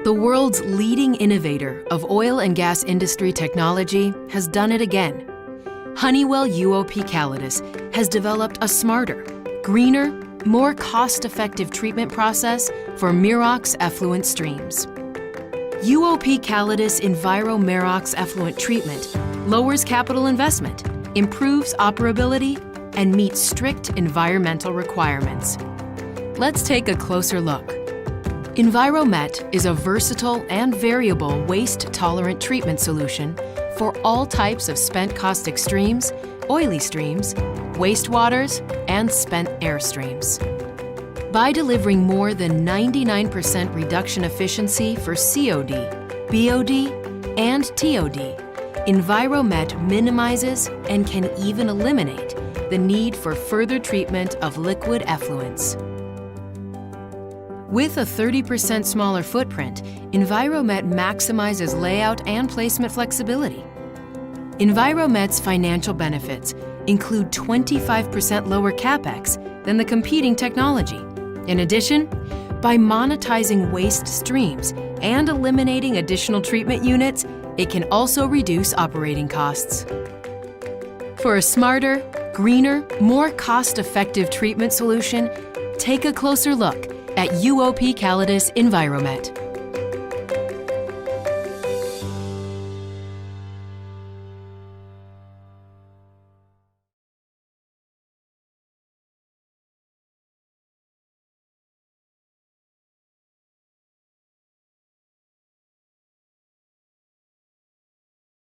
The world's leading innovator of oil and gas industry technology has done it again. Honeywell UOP CALLIDUS has developed a smarter, greener, more cost-effective treatment process for Merox effluent streams. UOP CALLIDUS nViro Merox effluent treatment lowers capital investment, improves operability, and meets strict environmental requirements. Let's take a closer look. nViro is a versatile and variable waste-tolerant treatment solution for all types of spent caustic streams, oily streams, wastewaters, and spent air streams. By delivering more than 99% reduction efficiency for COD, BOD, and TOD, nViro minimizes and can even eliminate the need for further treatment of liquid effluents. With a 30% smaller footprint, nViro maximizes layout and placement flexibility. nViro financial benefits include 25% lower CapEx than the competing technology. In addition, by monetizing waste streams and eliminating additional treatment units, it can also reduce operating costs. For a smarter, greener, more cost-effective treatment solution, take a closer look at UOP CALLIDUS nViro.